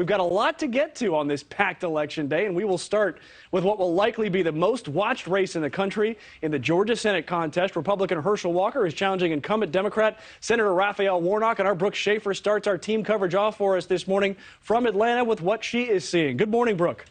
We've got a lot to get to on this packed election day, and we will start with what will likely be the most watched race in the country in the Georgia Senate contest. Republican Herschel Walker is challenging incumbent Democrat Senator Raphael Warnock, and our Brooke Schaefer starts our team coverage off for us this morning from Atlanta with what she is seeing. Good morning, Brooke.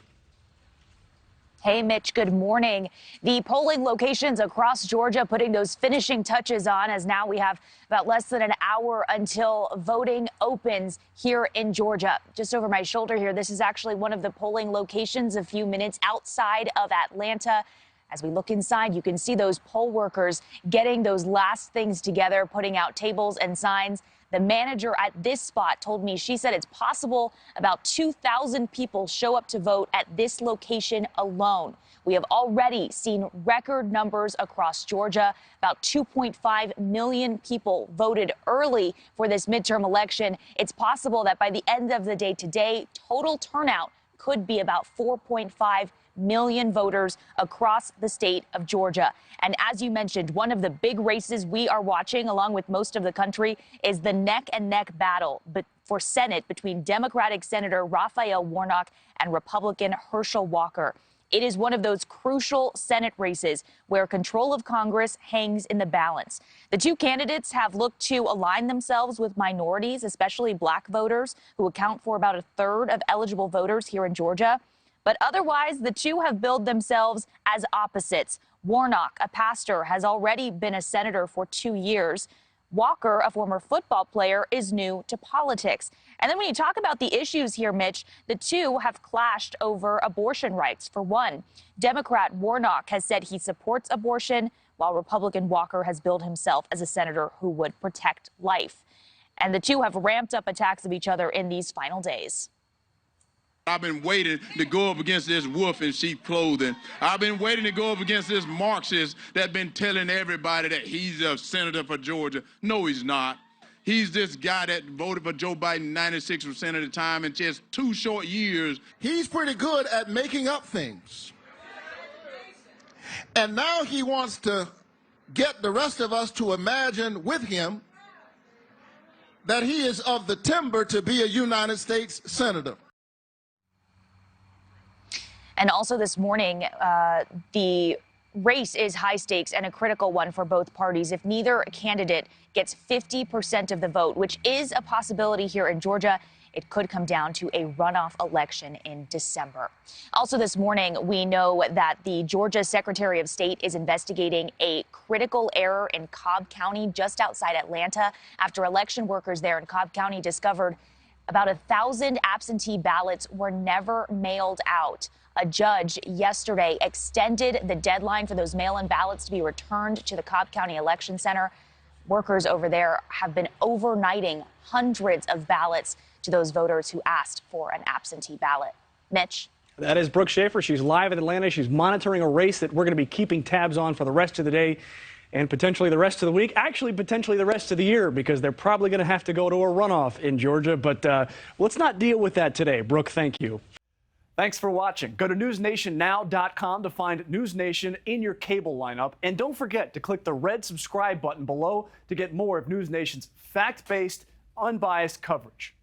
Hey, Mitch, good morning. The polling locations across Georgia putting those finishing touches on, as now we have about less than an hour until voting opens here in Georgia. Just over my shoulder here, this is actually one of the polling locations a few minutes outside of Atlanta. As we look inside, you can see those poll workers getting those last things together, putting out tables and signs. The manager at this spot told me, she said it's possible about 2,000 people show up to vote at this location alone. We have already seen record numbers across Georgia. About 2.5 million people voted early for this midterm election. It's possible that by the end of the day today, total turnout could be about 4.5 million voters across the state of Georgia. And as you mentioned, one of the big races we are watching, along with most of the country, is the neck-and-neck battle for Senate between Democratic Senator Raphael Warnock and Republican Herschel Walker. It is one of those crucial Senate races where control of Congress hangs in the balance. The two candidates have looked to align themselves with minorities, especially black voters, who account for about a third of eligible voters here in Georgia. But otherwise, the two have billed themselves as opposites. Warnock, a pastor, has already been a senator for 2 years. Walker, a former football player, is new to politics. And then when you talk about the issues here, Mitch, the two have clashed over abortion rights. For one, Democrat Warnock has said he supports abortion, while Republican Walker has billed himself as a senator who would protect life. And the two have ramped up attacks of each other in these final days. I've been waiting to go up against this wolf in sheep clothing. I've been waiting to go up against this Marxist that's been telling everybody that he's a senator for Georgia. No, he's not. He's this guy that voted for Joe Biden 96% of the time in just 2 short years. He's pretty good at making up things. And now he wants to get the rest of us to imagine with him that he is of the timber to be a United States senator. And also this morning, the race is high stakes and a critical one for both parties. If neither candidate gets 50% of the vote, which is a possibility here in Georgia, it could come down to a runoff election in December. Also this morning, we know that the Georgia Secretary of State is investigating a critical error in Cobb County just outside Atlanta after election workers there in Cobb County discovered about 1,000 absentee ballots were never mailed out. A judge yesterday extended the deadline for those mail-in ballots to be returned to the Cobb County Election Center. Workers over there have been overnighting hundreds of ballots to those voters who asked for an absentee ballot. Mitch? That is Brooke Schaefer. She's live in Atlanta. She's monitoring a race that we're going to be keeping tabs on for the rest of the day and potentially the rest of the week. Actually, potentially the rest of the year, because they're probably going to have to go to a runoff in Georgia. But let's not deal with that today. Brooke, thank you. Thanks for watching. Go to newsnationnow.com to find NewsNation in your cable lineup. And don't forget to click the red subscribe button below to get more of NewsNation's fact-based, unbiased coverage.